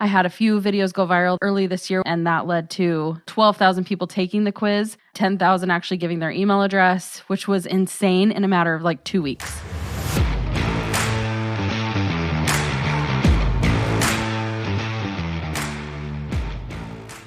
I had a few videos go viral early this year, and that led to 12,000 people taking the quiz, 10,000 actually giving their email address, which was insane in a matter of like 2 weeks.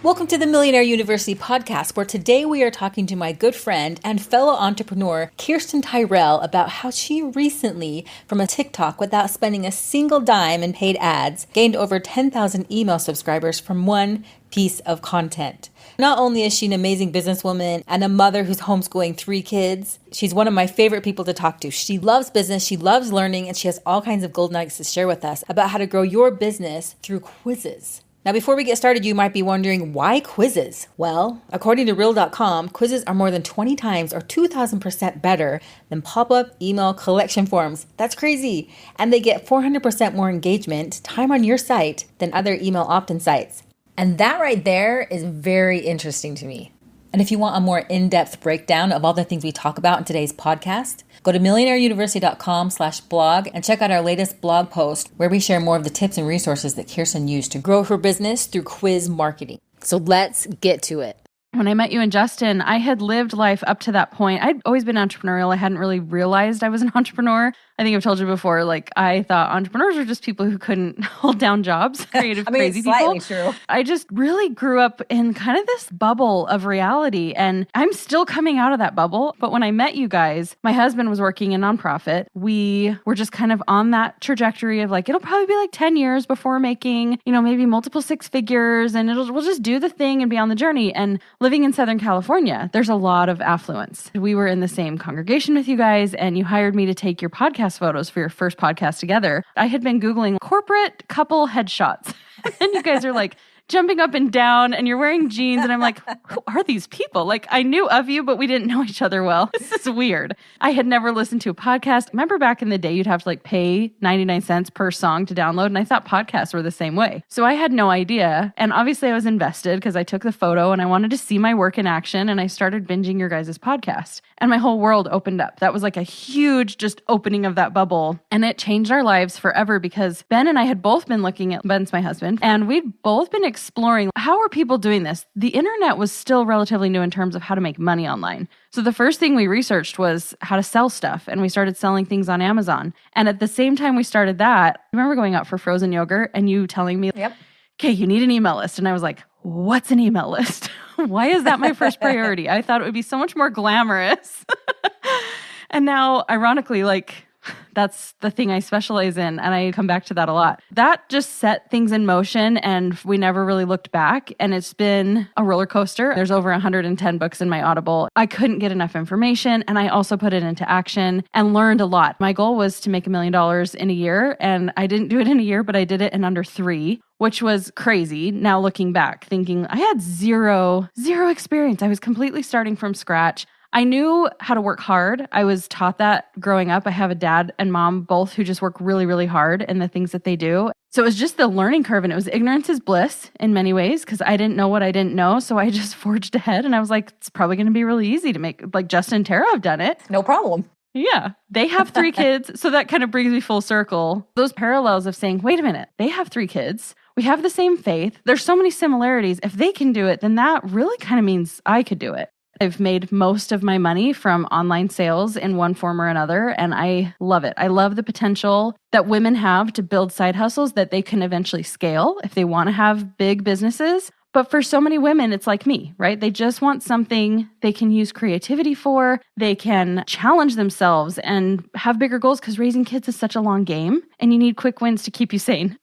Welcome to the Millionaire University podcast, where today we are talking to my good friend and fellow entrepreneur, Kirsten Tyrrell, about how she recently, from a TikTok without spending a single dime in paid ads, gained over 10,000 email subscribers from one piece of content. Not only is she an amazing businesswoman and a mother who's homeschooling 3 kids, she's one of my favorite people to talk to. She loves business, she loves learning, and she has all kinds of gold nuggets to share with us about how to grow your business through quizzes. Now, before we get started, you might be wondering, why quizzes? Well, according to Real.com, quizzes are more than 20 times or 2,000% better than pop-up email collection forms. That's crazy. And they get 400% more engagement, time on your site, than other email opt-in sites. And that right there is very interesting to me. And if you want a more in-depth breakdown of all the things we talk about in today's podcast, go to millionaireuniversity.com/blog and check out our latest blog post where we share more of the tips and resources that Kirsten used to grow her business through quiz marketing. So let's get to it. When I met you and Justin, I had lived life up to that point. I'd always been entrepreneurial. I hadn't really realized I was an entrepreneur. I think I've told you before, I thought entrepreneurs are just people who couldn't hold down jobs, creative, crazy people. Slightly true. I just really grew up in kind of this bubble of reality, and I'm still coming out of that bubble. But when I met you guys, my husband was working in nonprofit. We were just kind of on that trajectory of it'll probably be 10 years before making, maybe multiple 6 figures, and we'll just do the thing and be on the journey. And living in Southern California, there's a lot of affluence. We were in the same congregation with you guys, and you hired me to take your podcast photos for your first podcast together. I had been Googling corporate couple headshots. And you guys are jumping up and down, and you're wearing jeans. And I'm like, who are these people? I knew of you, but we didn't know each other well. This is weird. I had never listened to a podcast. Remember back in the day, you'd have to pay 99 cents per song to download. And I thought podcasts were the same way. So I had no idea. And obviously I was invested because I took the photo and I wanted to see my work in action. And I started binging your guys' podcast. And my whole world opened up. That was a huge just opening of that bubble. And it changed our lives forever because Ben and I had both been looking at, Ben's my husband, and we'd both been exploring how are people doing this. The internet was still relatively new in terms of how to make money online. So the first thing we researched was how to sell stuff, and we started selling things on Amazon. And at the same time we started that, I remember going out for frozen yogurt and you telling me, Yep. Okay, you need an email list. And I was like, what's an email list? Why is that my first priority? I thought it would be so much more glamorous. And now, ironically, that's the thing I specialize in, and I come back to that a lot. That just set things in motion, and we never really looked back, and it's been a roller coaster. There's over 110 books in my Audible. I couldn't get enough information, and I also put it into action and learned a lot. My goal was to make $1 million in a year, and I didn't do it in a year, but I did it in under 3, which was crazy. Now looking back, thinking I had zero experience. I was completely starting from scratch. I knew how to work hard. I was taught that growing up. I have a dad and mom both who just work really, really hard in the things that they do. So it was just the learning curve, and it was ignorance is bliss in many ways because I didn't know what I didn't know. So I just forged ahead, and I was like, it's probably going to be really easy to make. Justin and Tara have done it. No problem. Yeah. They have 3 kids. So that kind of brings me full circle. Those parallels of saying, wait a minute, they have 3 kids. We have the same faith. There's so many similarities. If they can do it, then that really kind of means I could do it. I've made most of my money from online sales in one form or another, and I love it. I love the potential that women have to build side hustles that they can eventually scale if they want to have big businesses. But for so many women, it's like me, right? They just want something they can use creativity for. They can challenge themselves and have bigger goals because raising kids is such a long game, and you need quick wins to keep you sane.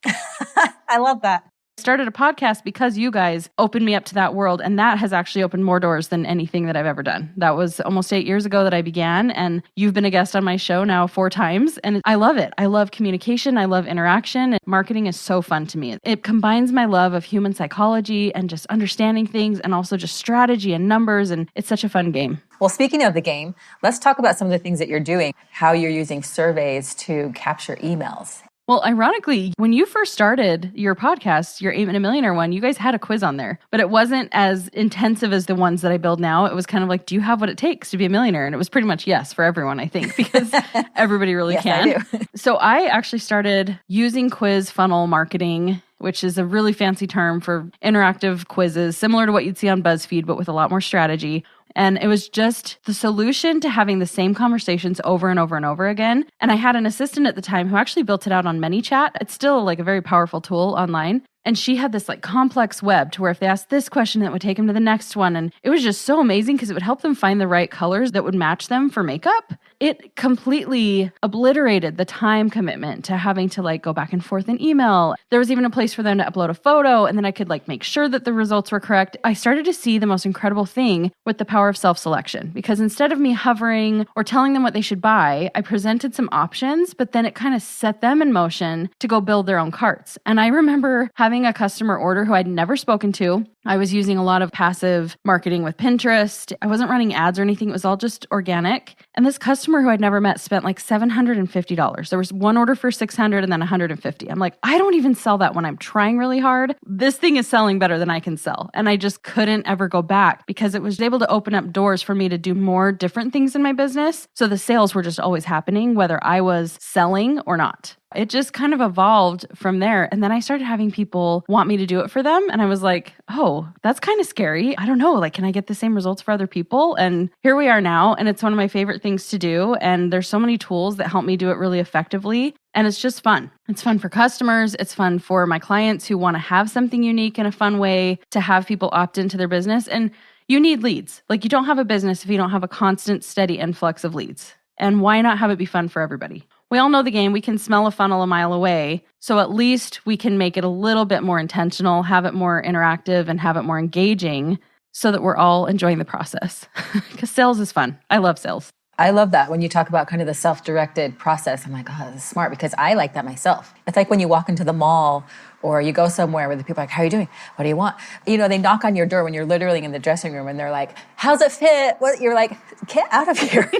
I love that. Started a podcast because you guys opened me up to that world, and that has actually opened more doors than anything that I've ever done. That was almost 8 years ago that I began, and you've been a guest on my show now 4 times, and I love it. I love communication. I love interaction. And marketing is so fun to me. It combines my love of human psychology and just understanding things, and also just strategy and numbers, and it's such a fun game. Well, speaking of the game, let's talk about some of the things that you're doing, how you're using surveys to capture emails. Well, ironically, when you first started your podcast, your Aim and a Millionaire one, you guys had a quiz on there, but it wasn't as intensive as the ones that I build now. It was kind of like, do you have what it takes to be a millionaire? And it was pretty much yes for everyone, I think, because everybody really yes, can. I do. So I actually started using quiz funnel marketing which is a really fancy term for interactive quizzes, similar to what you'd see on BuzzFeed, but with a lot more strategy. And it was just the solution to having the same conversations over and over and over again. And I had an assistant at the time who actually built it out on ManyChat. It's still like a very powerful tool online. And she had this like complex web to where if they asked this question, that would take them to the next one. And it was just so amazing because it would help them find the right colors that would match them for makeup. It completely obliterated the time commitment to having to like go back and forth in email. There was even a place for them to upload a photo, and then I could like make sure that the results were correct. I started to see the most incredible thing with the power of self-selection, because instead of me hovering or telling them what they should buy, I presented some options, but then it kind of set them in motion to go build their own carts. And I remember having a customer order who I'd never spoken to. I was using a lot of passive marketing with Pinterest. I wasn't running ads or anything. It was all just organic. And this customer who I'd never met spent like $750. There was one order for $600 and then $150. I'm like, I don't even sell that when I'm trying really hard. This thing is selling better than I can sell. And I just couldn't ever go back because it was able to open up doors for me to do more different things in my business. So the sales were just always happening, whether I was selling or not. It just kind of evolved from there. And then I started having people want me to do it for them. And I was like, oh, that's kind of scary. I don't know. Like, can I get the same results for other people? And here we are now. And it's one of my favorite things to do. And there's so many tools that help me do it really effectively. And it's just fun. It's fun for customers. It's fun for my clients who want to have something unique in a fun way to have people opt into their business. And you need leads. Like, you don't have a business if you don't have a constant, steady influx of leads. And why not have it be fun for everybody? We all know the game. We can smell a funnel a mile away. So at least we can make it a little bit more intentional, have it more interactive, and have it more engaging so that we're all enjoying the process. Because sales is fun. I love sales. I love that when you talk about kind of the self-directed process. I'm like, oh, this is smart, because I like that myself. It's like when you walk into the mall or you go somewhere where the people are like, how are you doing? What do you want? You know, they knock on your door when you're literally in the dressing room and they're like, how's it fit? What? You're like, get out of here.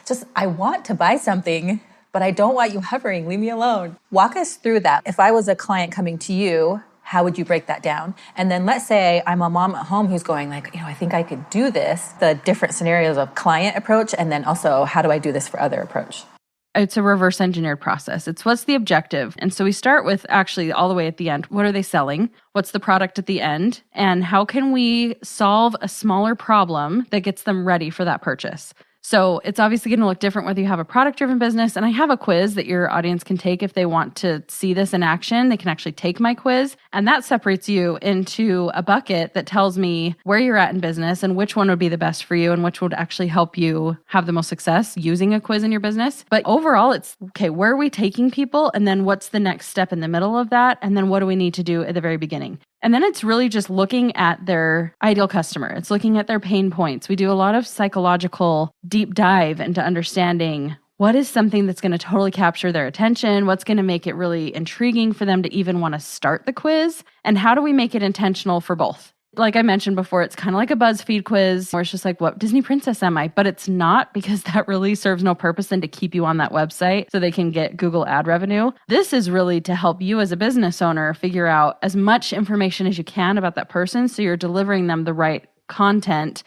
Just, I want to buy something, but I don't want you hovering. Leave me alone. Walk us through that. If I was a client coming to you, how would you break that down? And then let's say I'm a mom at home who's going like, I think I could do this, the different scenarios of client approach, and then also how do I do this for other approach? It's a reverse engineered process. It's what's the objective. And so we start with actually all the way at the end. What are they selling? What's the product at the end? And how can we solve a smaller problem that gets them ready for that purchase? So it's obviously going to look different whether you have a product-driven business. And I have a quiz that your audience can take if they want to see this in action. They can actually take my quiz. And that separates you into a bucket that tells me where you're at in business and which one would be the best for you and which would actually help you have the most success using a quiz in your business. But overall, it's, okay, where are we taking people? And then what's the next step in the middle of that? And then what do we need to do at the very beginning? And then it's really just looking at their ideal customer. It's looking at their pain points. We do a lot of psychological deep dive into understanding what is something that's going to totally capture their attention, what's going to make it really intriguing for them to even want to start the quiz, and how do we make it intentional for both? Like I mentioned before, it's kind of like a BuzzFeed quiz where it's just like, what Disney princess am I? But it's not, because that really serves no purpose than to keep you on that website so they can get Google ad revenue. This is really to help you as a business owner figure out as much information as you can about that person so you're delivering them the right content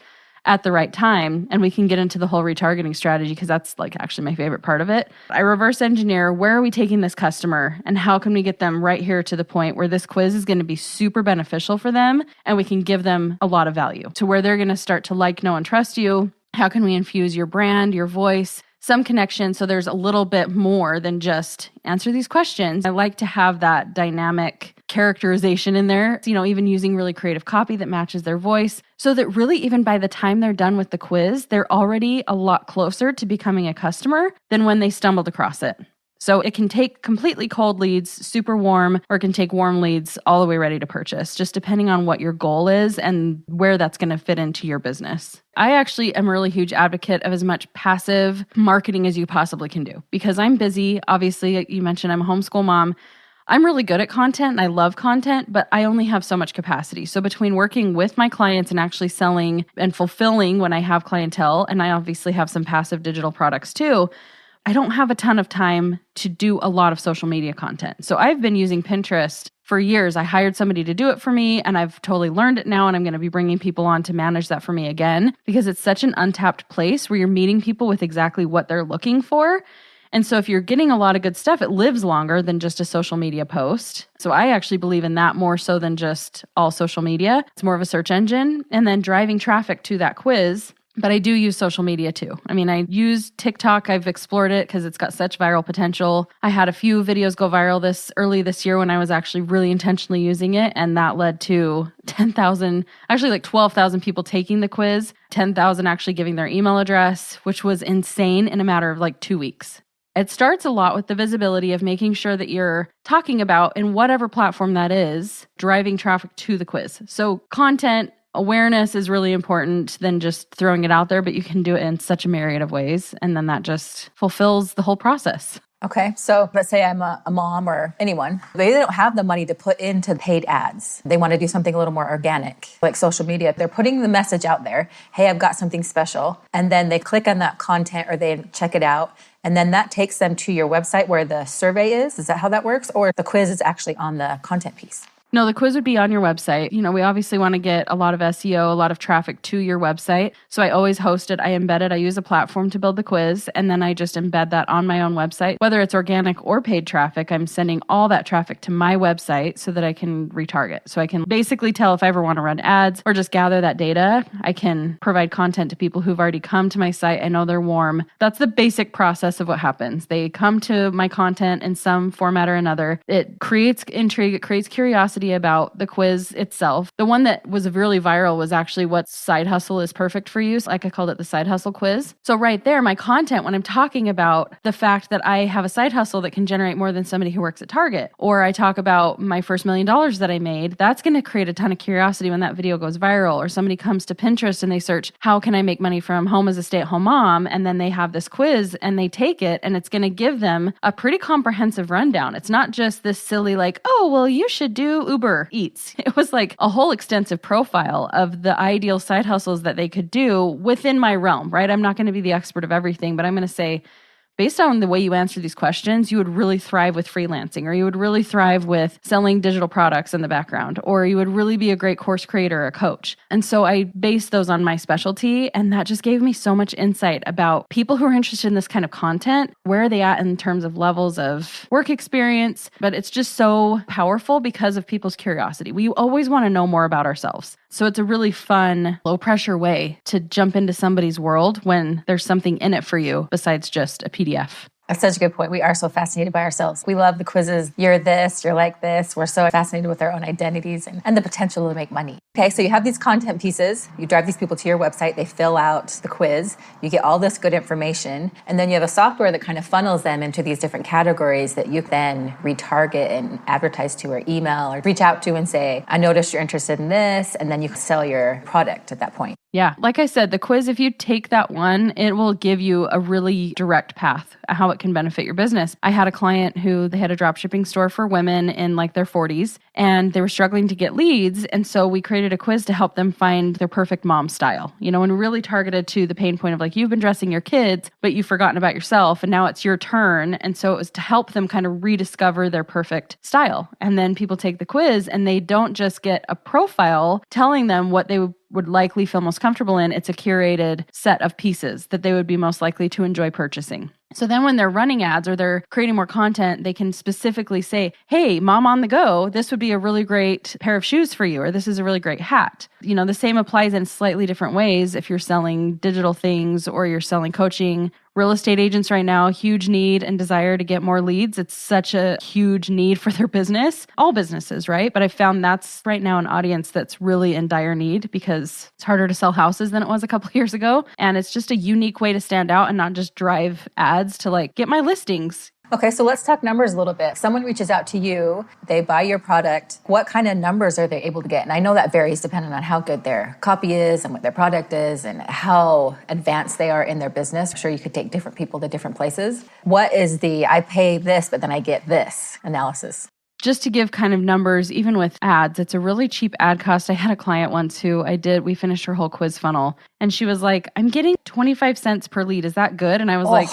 at the right time. And we can get into the whole retargeting strategy because that's like actually my favorite part of it. I reverse engineer, where are we taking this customer and how can we get them right here to the point where this quiz is going to be super beneficial for them and we can give them a lot of value to where they're going to start to like, know, and trust you. How can we infuse your brand, your voice, some connection so there's a little bit more than just answer these questions. I like to have that dynamic characterization in there, even using really creative copy that matches their voice so that really even by the time they're done with the quiz, they're already a lot closer to becoming a customer than when they stumbled across it. So it can take completely cold leads, super warm, or it can take warm leads all the way ready to purchase, just depending on what your goal is and where that's going to fit into your business. I actually am a really huge advocate of as much passive marketing as you possibly can do because I'm busy. Obviously, you mentioned I'm a homeschool mom. I'm really good at content and I love content, but I only have so much capacity. So between working with my clients and actually selling and fulfilling when I have clientele, and I obviously have some passive digital products too, I don't have a ton of time to do a lot of social media content. So I've been using Pinterest for years. I hired somebody to do it for me and I've totally learned it now. And I'm going to be bringing people on to manage that for me again, because it's such an untapped place where you're meeting people with exactly what they're looking for. And so if you're getting a lot of good stuff, it lives longer than just a social media post. So I actually believe in that more so than just all social media. It's more of a search engine and then driving traffic to that quiz. But I do use social media too. I mean, I use TikTok. I've explored it because it's got such viral potential. I had a few videos go viral early this year when I was actually really intentionally using it. And that led to 10,000, actually like 12,000 people taking the quiz, 10,000 actually giving their email address, which was insane in a matter of like 2 weeks. It starts a lot with the visibility of making sure that you're talking about, in whatever platform that is, driving traffic to the quiz. So content awareness is really important than just throwing it out there, but you can do it in such a myriad of ways. And then that just fulfills the whole process. Okay, so let's say I'm a mom or anyone. They don't have the money to put into paid ads. They want to do something a little more organic, like social media. They're putting the message out there, hey, I've got something special. And then they click on that content or they check it out. And then that takes them to your website where the survey is. Is that how that works? Or the quiz is actually on the content piece? No, the quiz would be on your website. We obviously want to get a lot of SEO, a lot of traffic to your website. So I always host it. I embed it. I use a platform to build the quiz, and then I just embed that on my own website. Whether it's organic or paid traffic, I'm sending all that traffic to my website so that I can retarget. So I can basically tell if I ever want to run ads or just gather that data. I can provide content to people who've already come to my site. I know they're warm. That's the basic process of what happens. They come to my content in some format or another. It creates intrigue. It creates curiosity about the quiz itself. The one that was really viral was actually what side hustle is perfect for you. Like I called it the side hustle quiz. So right there, my content, when I'm talking about the fact that I have a side hustle that can generate more than somebody who works at Target, or I talk about my first $1 million that I made, that's going to create a ton of curiosity when that video goes viral, or somebody comes to Pinterest and they search, how can I make money from home as a stay-at-home mom? And then they have this quiz and they take it, and it's going to give them a pretty comprehensive rundown. It's not just this silly like, oh, well, you should do Uber Eats. It was like a whole extensive profile of the ideal side hustles that they could do within my realm, right? I'm not going to be the expert of everything, but I'm going to say, based on the way you answer these questions, you would really thrive with freelancing, or you would really thrive with selling digital products in the background, or you would really be a great course creator or a coach. And so I based those on my specialty, and that just gave me so much insight about people who are interested in this kind of content. Where are they at in terms of levels of work experience? But it's just so powerful because of people's curiosity. We always want to know more about ourselves. So it's a really fun, low pressure way to jump into somebody's world when there's something in it for you besides just a PDF. That's such a good point. We are so fascinated by ourselves. We love the quizzes. You're this, you're like this. We're so fascinated with our own identities and the potential to make money. Okay, so you have these content pieces. You drive these people to your website. They fill out the quiz. You get all this good information. And then you have a software that kind of funnels them into these different categories that you then retarget and advertise to, or email or reach out to and say, I noticed you're interested in this. And then you can sell your product at that point. Yeah, like I said, the quiz, if you take that one, it will give you a really direct path how it can benefit your business. I had a client who they had a drop shipping store for women in like their 40s, and they were struggling to get leads. And so we created a quiz to help them find their perfect mom style, and really targeted to the pain point of like, you've been dressing your kids, but you've forgotten about yourself, and now it's your turn. And so it was to help them kind of rediscover their perfect style. And then people take the quiz and they don't just get a profile telling them what they would likely feel most comfortable in. It's a curated set of pieces that they would be most likely to enjoy purchasing. So then when they're running ads or they're creating more content, they can specifically say, hey, mom on the go, this would be a really great pair of shoes for you, or this is a really great hat. The same applies in slightly different ways if you're selling digital things or you're selling coaching. Real estate agents right now, huge need and desire to get more leads. It's such a huge need for their business, all businesses, right? But I found that's right now an audience that's really in dire need because it's harder to sell houses than it was a couple of years ago. And it's just a unique way to stand out and not just drive ads to like, get my listings. Okay, so let's talk numbers a little bit. Someone reaches out to you, they buy your product. What kind of numbers are they able to get? And I know that varies depending on how good their copy is and what their product is and how advanced they are in their business. I'm sure you could take different people to different places. What is the I pay this, but then I get this analysis? Just to give kind of numbers, even with ads, it's a really cheap ad cost. I had a client once who we finished her whole quiz funnel, and she was like, I'm getting 25 cents per lead. Is that good? And I was like,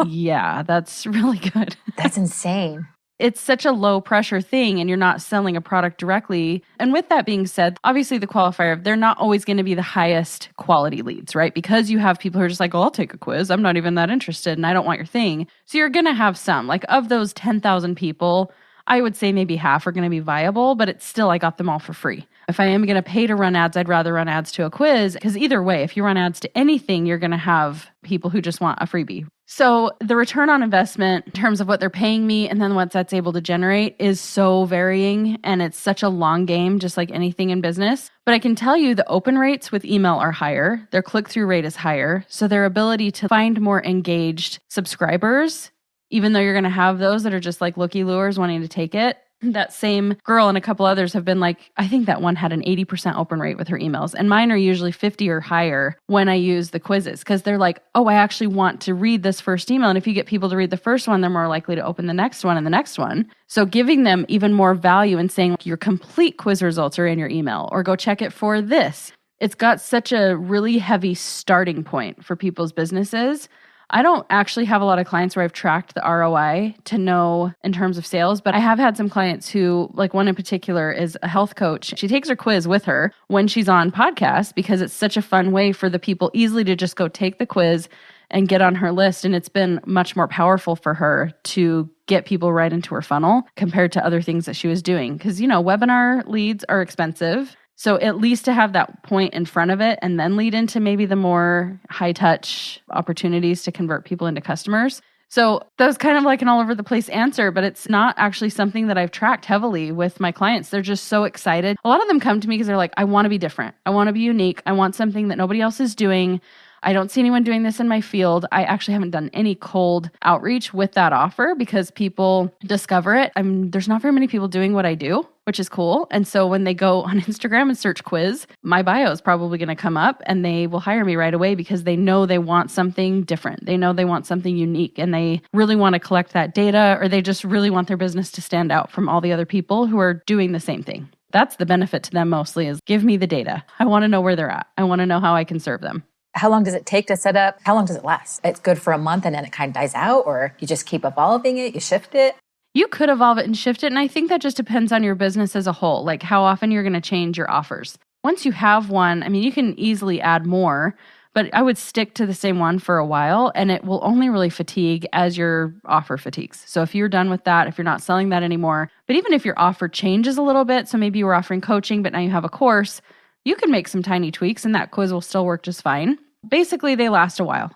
yeah, that's really good. That's insane. it's such a low pressure thing and you're not selling a product directly. And with that being said, obviously the qualifier of they're not always going to be the highest quality leads, right? Because you have people who are just like, oh, I'll take a quiz. I'm not even that interested and I don't want your thing. So you're going to have some, like of those 10,000 people, I would say maybe half are going to be viable, but it's still, I got them all for free. If I am going to pay to run ads, I'd rather run ads to a quiz because either way, if you run ads to anything, you're going to have people who just want a freebie. So the return on investment in terms of what they're paying me and then what that's able to generate is so varying. And it's such a long game, just like anything in business. But I can tell you the open rates with email are higher. Their click-through rate is higher. So their ability to find more engaged subscribers, even though you're going to have those that are just like looky lures wanting to take it. That same girl and a couple others have been like, I think that one had an 80% open rate with her emails. And mine are usually 50 or higher when I use the quizzes because they're like, oh, I actually want to read this first email. And if you get people to read the first one, they're more likely to open the next one and the next one. So giving them even more value and saying your complete quiz results are in your email or go check it for this. It's got such a really heavy starting point for people's businesses. I don't actually have a lot of clients where I've tracked the ROI to know in terms of sales, but I have had some clients who, like one in particular is a health coach. She takes her quiz with her when she's on podcasts because it's such a fun way for the people easily to just go take the quiz and get on her list. And it's been much more powerful for her to get people right into her funnel compared to other things that she was doing. Because, webinar leads are expensive. So at least to have that point in front of it and then lead into maybe the more high touch opportunities to convert people into customers. So that was kind of like an all over the place answer, but it's not actually something that I've tracked heavily with my clients. They're just so excited. A lot of them come to me because they're like, I want to be different. I want to be unique. I want something that nobody else is doing. I don't see anyone doing this in my field. I actually haven't done any cold outreach with that offer because people discover it. There's not very many people doing what I do, which is cool. And so when they go on Instagram and search quiz, my bio is probably going to come up and they will hire me right away because they know they want something different. They know they want something unique and they really want to collect that data or they just really want their business to stand out from all the other people who are doing the same thing. That's the benefit to them mostly is give me the data. I want to know where they're at. I want to know how I can serve them. How long does it take to set up? How long does it last? It's good for a month and then it kind of dies out, or you just keep evolving it, you shift it? You could evolve it and shift it. And I think that just depends on your business as a whole, like how often you're going to change your offers. Once you have one, you can easily add more, but I would stick to the same one for a while and it will only really fatigue as your offer fatigues. So if you're done with that, if you're not selling that anymore, but even if your offer changes a little bit, so maybe you were offering coaching, but now you have a course, you can make some tiny tweaks and that quiz will still work just fine. Basically, they last a while.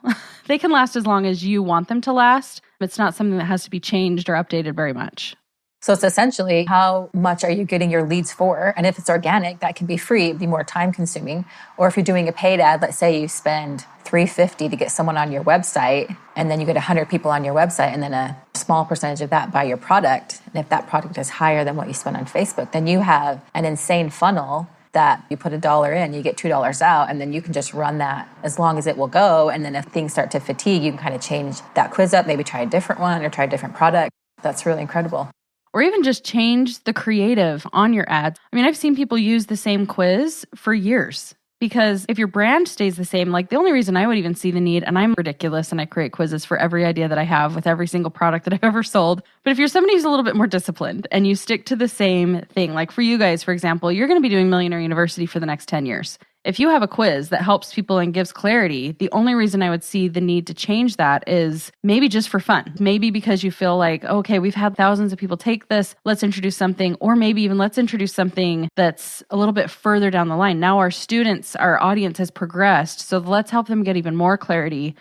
They can last as long as you want them to last. It's not something that has to be changed or updated very much. So it's essentially how much are you getting your leads for? And if it's organic, that can be free, it'd be more time consuming. Or if you're doing a paid ad, let's say you spend $350 to get someone on your website, and then you get 100 people on your website, and then a small percentage of that buy your product. And if that product is higher than what you spend on Facebook, then you have an insane funnel that you put $1 in, you get $2 out, and then you can just run that as long as it will go. And then if things start to fatigue, you can kind of change that quiz up, maybe try a different one or try a different product. That's really incredible. Or even just change the creative on your ads. I've seen people use the same quiz for years. Because if your brand stays the same, like the only reason I would even see the need, and I'm ridiculous and I create quizzes for every idea that I have with every single product that I've ever sold. But if you're somebody who's a little bit more disciplined and you stick to the same thing, like for you guys, for example, you're going to be doing Millionaire University for the next 10 years. If you have a quiz that helps people and gives clarity, the only reason I would see the need to change that is maybe just for fun. Maybe because you feel like, okay, we've had thousands of people take this, let's introduce something, or maybe even let's introduce something that's a little bit further down the line. Now our students, our audience has progressed, so let's help them get even more clarity.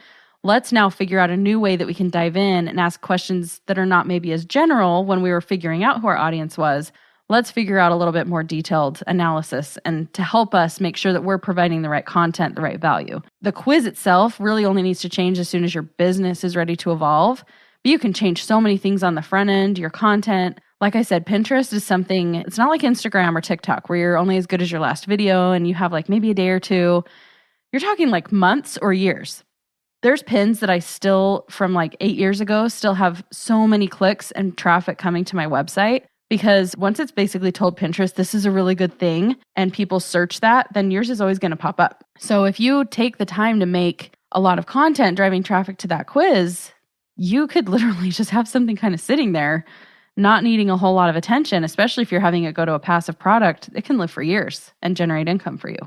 Let's now figure out a new way that we can dive in and ask questions that are not maybe as general when we were figuring out who our audience was. Let's figure out a little bit more detailed analysis and to help us make sure that we're providing the right content, the right value. The quiz itself really only needs to change as soon as your business is ready to evolve. But you can change so many things on the front end, your content. Like I said, Pinterest is something, it's not like Instagram or TikTok where you're only as good as your last video and you have like maybe a day or two. You're talking like months or years. There's pins that I still, from like 8 years ago, still have so many clicks and traffic coming to my website. Because once it's basically told Pinterest, this is a really good thing, and people search that, then yours is always going to pop up. So if you take the time to make a lot of content driving traffic to that quiz, you could literally just have something kind of sitting there not needing a whole lot of attention, especially if you're having it go to a passive product, it can live for years and generate income for you.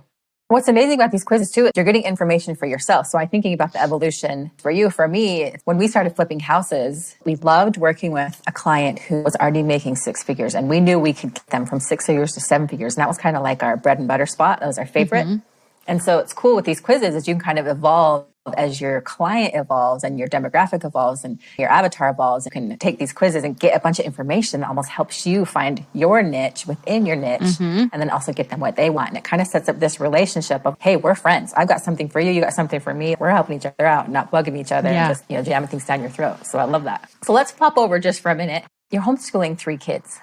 What's amazing about these quizzes too, is you're getting information for yourself. So I'm thinking about the evolution for you. For me, when we started flipping houses, we loved working with a client who was already making six figures, and we knew we could get them from 6 figures to 7 figures. And that was kind of like our bread and butter spot. That was our favorite. And so it's cool with these quizzes is you can kind of evolve as your client evolves and your demographic evolves and your avatar evolves. You can take these quizzes and get a bunch of information that almost helps you find your niche within your niche, and then also get them what they want. And it kind of sets up this relationship of, hey, we're friends. I've got something for you. You got something for me. We're helping each other out, not bugging each other and just, jamming things down your throat. So I love that. So let's pop over just for a minute. You're homeschooling 3 kids.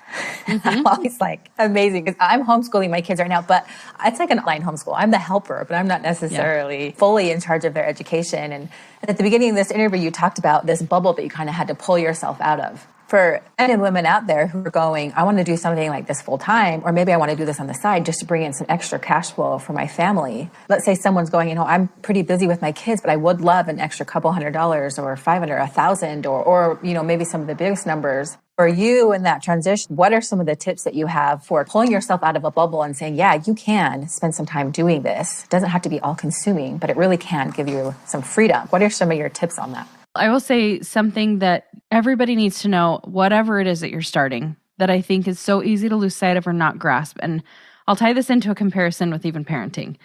I'm always like, amazing, because I'm homeschooling my kids right now, but it's like an online homeschool. I'm the helper, but I'm not necessarily fully in charge of their education. And at the beginning of this interview, you talked about this bubble that you kind of had to pull yourself out of. For men and women out there who are going, I want to do something like this full time, or maybe I want to do this on the side just to bring in some extra cash flow for my family. Let's say someone's going, I'm pretty busy with my kids, but I would love an extra couple $100 or 500, 1,000, or maybe some of the biggest numbers. For you in that transition, what are some of the tips that you have for pulling yourself out of a bubble and saying, yeah, you can spend some time doing this? It doesn't have to be all consuming, but it really can give you some freedom. What are some of your tips on that? I will say something that everybody needs to know, whatever it is that you're starting, that I think is so easy to lose sight of or not grasp. And I'll tie this into a comparison with even parenting,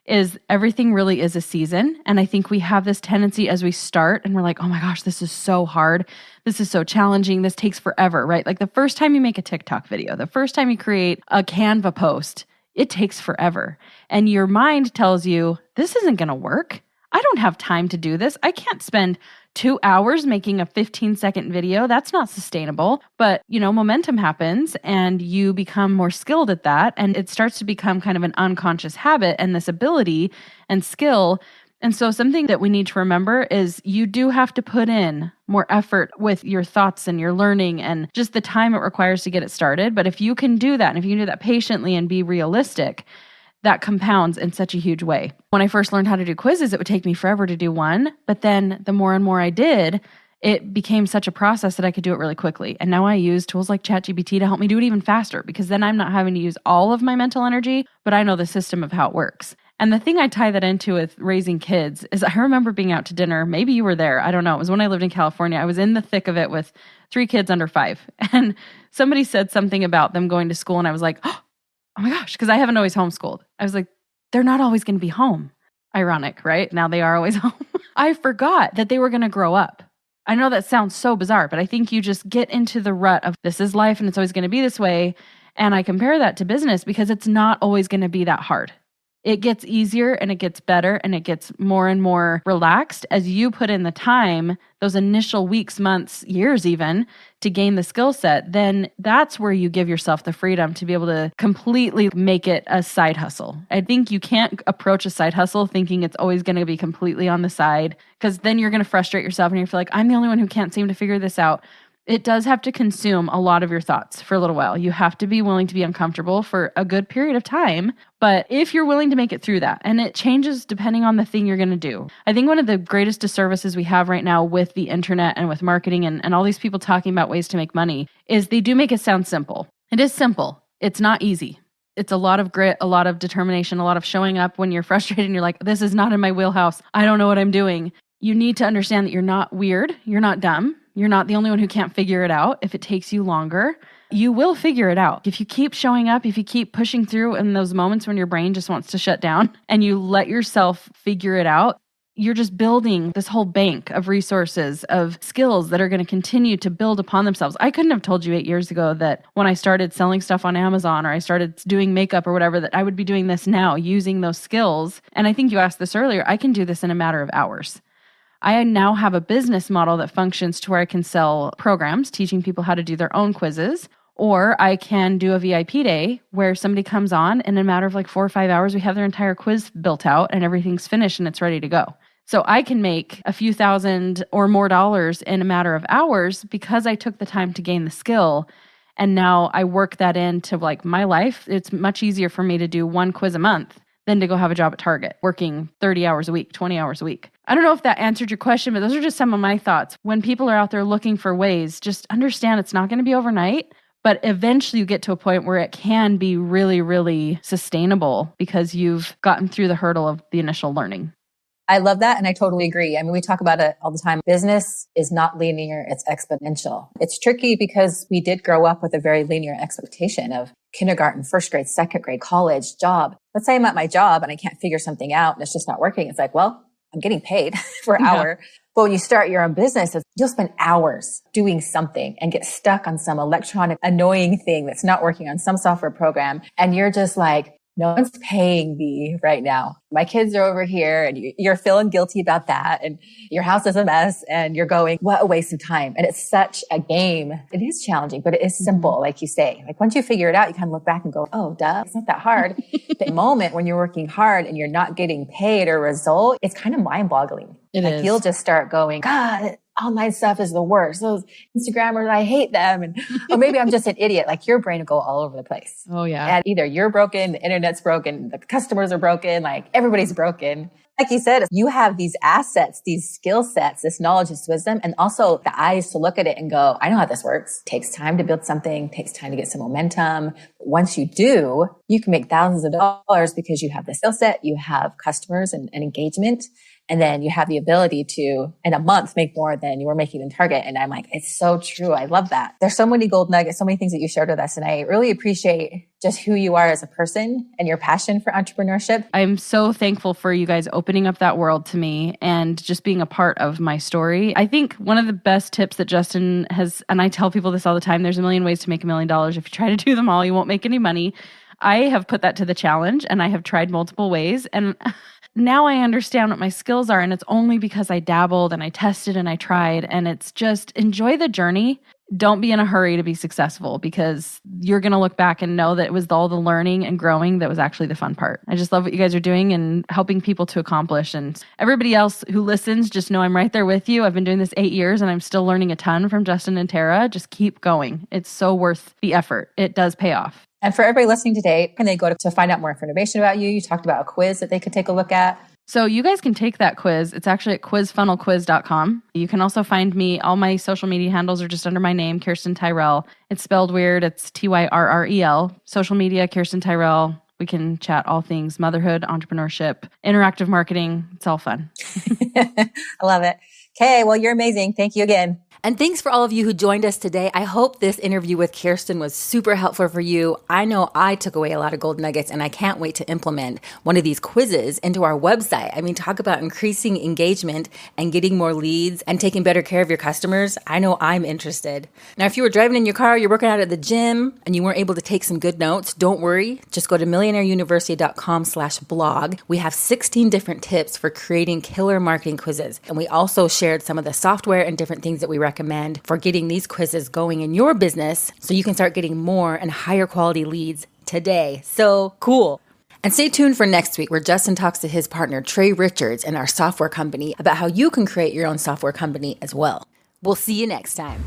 is everything really is a season. And I think we have this tendency as we start and we're like, oh my gosh, this is so hard. This is so challenging. This takes forever, right? Like the first time you make a TikTok video, the first time you create a Canva post, it takes forever. And your mind tells you, this isn't going to work. I don't have time to do this. I can't spend 2 hours making a 15-second video. That's not sustainable. But, momentum happens and you become more skilled at that. And it starts to become kind of an unconscious habit and this ability and skill. And so something that we need to remember is you do have to put in more effort with your thoughts and your learning and just the time it requires to get it started. But if you can do that, and if you can do that patiently and be realistic, that compounds in such a huge way. When I first learned how to do quizzes, it would take me forever to do one. But then the more and more I did, it became such a process that I could do it really quickly. And now I use tools like ChatGPT to help me do it even faster, because then I'm not having to use all of my mental energy, but I know the system of how it works. And the thing I tie that into with raising kids is I remember being out to dinner. Maybe you were there. I don't know. It was when I lived in California. I was in the thick of it with 3 kids under 5. And somebody said something about them going to school. And I was like, oh my gosh, because I haven't always homeschooled. I was like, they're not always going to be home. Ironic, right? Now they are always home. I forgot that they were going to grow up. I know that sounds so bizarre, but I think you just get into the rut of this is life and it's always going to be this way. And I compare that to business because it's not always going to be that hard. It gets easier and it gets better and it gets more and more relaxed as you put in the time, those initial weeks, months, years even, to gain the skill set. Then that's where you give yourself the freedom to be able to completely make it a side hustle. I think you can't approach a side hustle thinking it's always going to be completely on the side, because then you're going to frustrate yourself and you feel like, I'm the only one who can't seem to figure this out. It does have to consume a lot of your thoughts for a little while. You have to be willing to be uncomfortable for a good period of time. But if you're willing to make it through that, and it changes depending on the thing you're going to do. I think one of the greatest disservices we have right now with the internet and with marketing and all these people talking about ways to make money is they do make it sound simple. It is simple. It's not easy. It's a lot of grit, a lot of determination, a lot of showing up when you're frustrated and you're like, this is not in my wheelhouse. I don't know what I'm doing. You need to understand that you're not weird. You're not dumb. You're not the only one who can't figure it out. If it takes you longer, you will figure it out. If you keep showing up, if you keep pushing through in those moments when your brain just wants to shut down and you let yourself figure it out, you're just building this whole bank of resources, of skills that are going to continue to build upon themselves. I couldn't have told you 8 years ago that when I started selling stuff on Amazon or I started doing makeup or whatever, that I would be doing this now using those skills. And I think you asked this earlier, I can do this in a matter of hours. I now have a business model that functions to where I can sell programs, teaching people how to do their own quizzes, or I can do a VIP day where somebody comes on and in a matter of like 4 or 5 hours, we have their entire quiz built out and everything's finished and it's ready to go. So I can make a few thousand or more dollars in a matter of hours because I took the time to gain the skill. And now I work that into like my life. It's much easier for me to do 1 quiz a month than to go have a job at Target, working 30 hours a week, 20 hours a week. I don't know if that answered your question, but those are just some of my thoughts. When people are out there looking for ways, just understand it's not going to be overnight, but eventually you get to a point where it can be really, really sustainable because you've gotten through the hurdle of the initial learning. I love that. And I totally agree. I mean, we talk about it all the time. Business is not linear. It's exponential. It's tricky because we did grow up with a very linear expectation of kindergarten, first grade, second grade, college, job. Let's say I'm at my job and I can't figure something out and it's just not working. It's like, well, I'm getting paid for an hour. But when you start your own business, you'll spend hours doing something and get stuck on some electronic annoying thing that's not working on some software program. And you're just like, no one's paying me right now. My kids are over here and you're feeling guilty about that. And your house is a mess and you're going, what a waste of time. And it's such a game. It is challenging, but it is simple. Like you say, like once you figure it out, you kind of look back and go, oh, duh, it's not that hard. The moment when you're working hard and you're not getting paid or result, it's kind of mind boggling. It is. You'll just start going, God, online stuff is the worst. Those Instagrammers, I hate them. And, or maybe I'm just an idiot. Like your brain will go all over the place. Oh yeah. And either you're broken, the internet's broken, the customers are broken, like everybody's broken. Like you said, you have these assets, these skill sets, this knowledge, this wisdom, and also the eyes to look at it and go, I know how this works. It takes time to build something, takes time to get some momentum. Once you do, you can make thousands of dollars because you have the skill set, you have customers and engagement. And then you have the ability to, in a month, make more than you were making in Target. And I'm like, it's so true. I love that. There's so many gold nuggets, so many things that you shared with us. And I really appreciate just who you are as a person and your passion for entrepreneurship. I'm so thankful for you guys opening up that world to me and just being a part of my story. I think one of the best tips that Justin has, and I tell people this all the time, there's a million ways to make $1 million. If you try to do them all, you won't make any money. I have put that to the challenge and I have tried multiple ways. And now I understand what my skills are, and it's only because I dabbled and I tested and I tried, and it's just enjoy the journey. Don't be in a hurry to be successful because you're going to look back and know that it was all the learning and growing that was actually the fun part. I just love what you guys are doing and helping people to accomplish. And everybody else who listens, just know I'm right there with you. I've been doing this 8 years and I'm still learning a ton from Justin and Tara. Just keep going. It's so worth the effort. It does pay off. And for everybody listening today, can they go to find out more information about you? You talked about a quiz that they could take a look at. So you guys can take that quiz. It's actually at quizfunnelquiz.com. You can also find me. All my social media handles are just under my name, Kirsten Tyrell. It's spelled weird. It's Tyrrel. Social media, Kirsten Tyrell. We can chat all things motherhood, entrepreneurship, interactive marketing. It's all fun. I love it. Okay, well, you're amazing. Thank you again. And thanks for all of you who joined us today. I hope this interview with Kirsten was super helpful for you. I know I took away a lot of gold nuggets and I can't wait to implement one of these quizzes into our website. I mean, talk about increasing engagement and getting more leads and taking better care of your customers. I know I'm interested. Now, if you were driving in your car, you're working out at the gym and you weren't able to take some good notes, don't worry. Just go to millionaireuniversity.com/blog. We have 16 different tips for creating killer marketing quizzes. And we also shared some of the software and different things that we recommend for getting these quizzes going in your business so you can start getting more and higher quality leads today. So cool. And stay tuned for next week where Justin talks to his partner, Trey Richards, in our software company about how you can create your own software company as well. We'll see you next time.